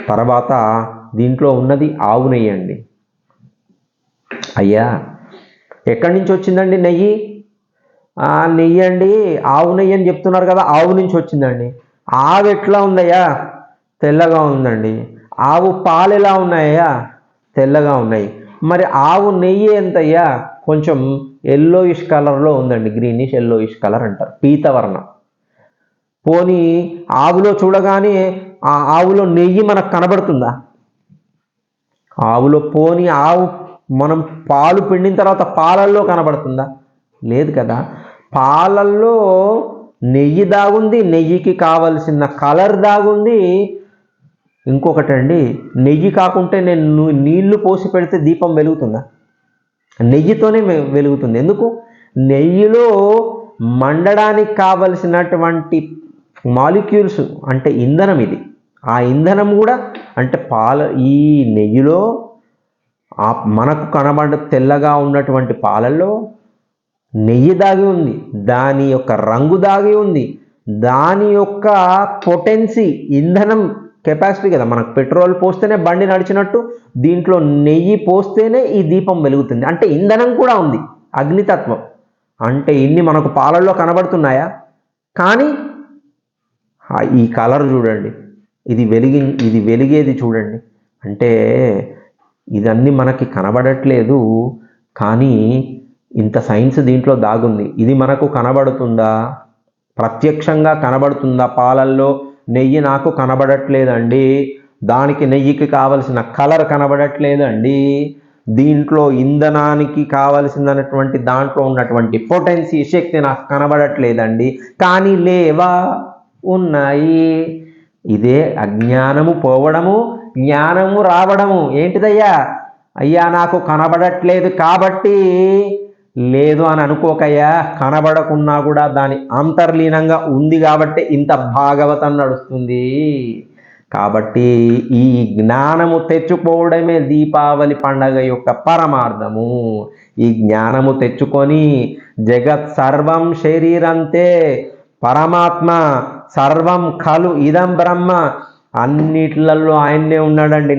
తర్వాత దీంట్లో ఉన్నది ఆవు నెయ్యి అండి. అయ్యా ఎక్కడి నుంచి వచ్చిందండి నెయ్యి? నెయ్యి అండి, ఆవు నెయ్యి అని చెప్తున్నారు కదా, ఆవు నుంచి వచ్చిందండి. ఆవు ఎట్లా ఉందయ్యా? తెల్లగా ఉందండి. ఆవు పాలు ఎలా ఉన్నాయ్యా? తెల్లగా ఉన్నాయి. మరి ఆవు నెయ్యి ఎంతయ్యా? కొంచెం ఎల్లోయిష్ కలర్లో ఉందండి, గ్రీనిష్ ఎల్లోయిష్ కలర్ అంటారు, పీతవర్ణం. పోనీ ఆవులో చూడగానే ఆ ఆవులో నెయ్యి మనకు కనబడుతుందా? ఆవులో పోనీ ఆవు మనం పాలు పిండిన తర్వాత పాలల్లో కనబడుతుందా? లేదు కదా. పాలల్లో నెయ్యి దాగుంది, నెయ్యికి కావలసిన కలర్ దాగుంది. ఇంకొకటండి, నెయ్యి కాకుంటే నేను నీళ్లు పోసి పెడితే దీపం వెలుగుతుందా? నెయ్యితోనే వెలుగుతుంది. ఎందుకు? నెయ్యిలో మండడానికి కావలసినటువంటి మాలిక్యూల్స్ అంటే ఇంధనం ఇది. ఆ ఇంధనం కూడా అంటే ఈ నెయ్యిలో మనకు తెల్లగా ఉన్నటువంటి పాలల్లో నెయ్యి దాగి ఉంది, దాని యొక్క రంగు దాగి ఉంది, దాని యొక్క పొటెన్సీ, ఇంధనం కెపాసిటీ కదా. మనకు పెట్రోల్ పోస్తేనే బండి నడిచినట్టు దీంట్లో నెయ్యి పోస్తేనే ఈ దీపం వెలుగుతుంది. అంటే ఇంధనం కూడా ఉంది, అగ్నితత్వం. అంటే ఇన్ని మనకు పాలల్లో కనబడుతున్నాయా? కానీ ఈ కలర్ చూడండి, ఇది వెలిగేది చూడండి. అంటే ఇదన్నీ మనకి కనబడట్లేదు, కానీ ఇంత సైన్స్ దీంట్లో దాగుంది. ఇది మనకు కనబడుతుందా? ప్రత్యక్షంగా కనబడుతుందా? పాలల్లో నెయ్యి నాకు కనబడట్లేదండి, దానికి నెయ్యికి కావలసిన కలర్ కనబడట్లేదండి, దీంట్లో ఇంధనానికి కావలసినటువంటి దాంట్లో ఉన్నటువంటి పొటెన్సీ, శక్తి నాకు కనబడట్లేదండి. కానీ లేవా? ఉన్నాయి. ఇదే అజ్ఞానము పోవడము, జ్ఞానము రావడము. ఏంటిదయ్యా? అయ్యా నాకు కనబడట్లేదు కాబట్టి లేదు అని అనుకోకయ్యా. కనబడకున్నా కూడా దాని అంతర్లీనంగా ఉంది కాబట్టి ఇంత భాగవతం నడుస్తుంది. కాబట్టి ఈ జ్ఞానము తెచ్చుకోవడమే దీపావళి పండగ యొక్క పరమార్థము. ఈ జ్ఞానము తెచ్చుకొని జగత్ సర్వం శరీరంతే పరమాత్మ, సర్వం ఖలు ఇదం బ్రహ్మ, అన్నిట్లలో ఆయన్నే ఉన్నాడండి.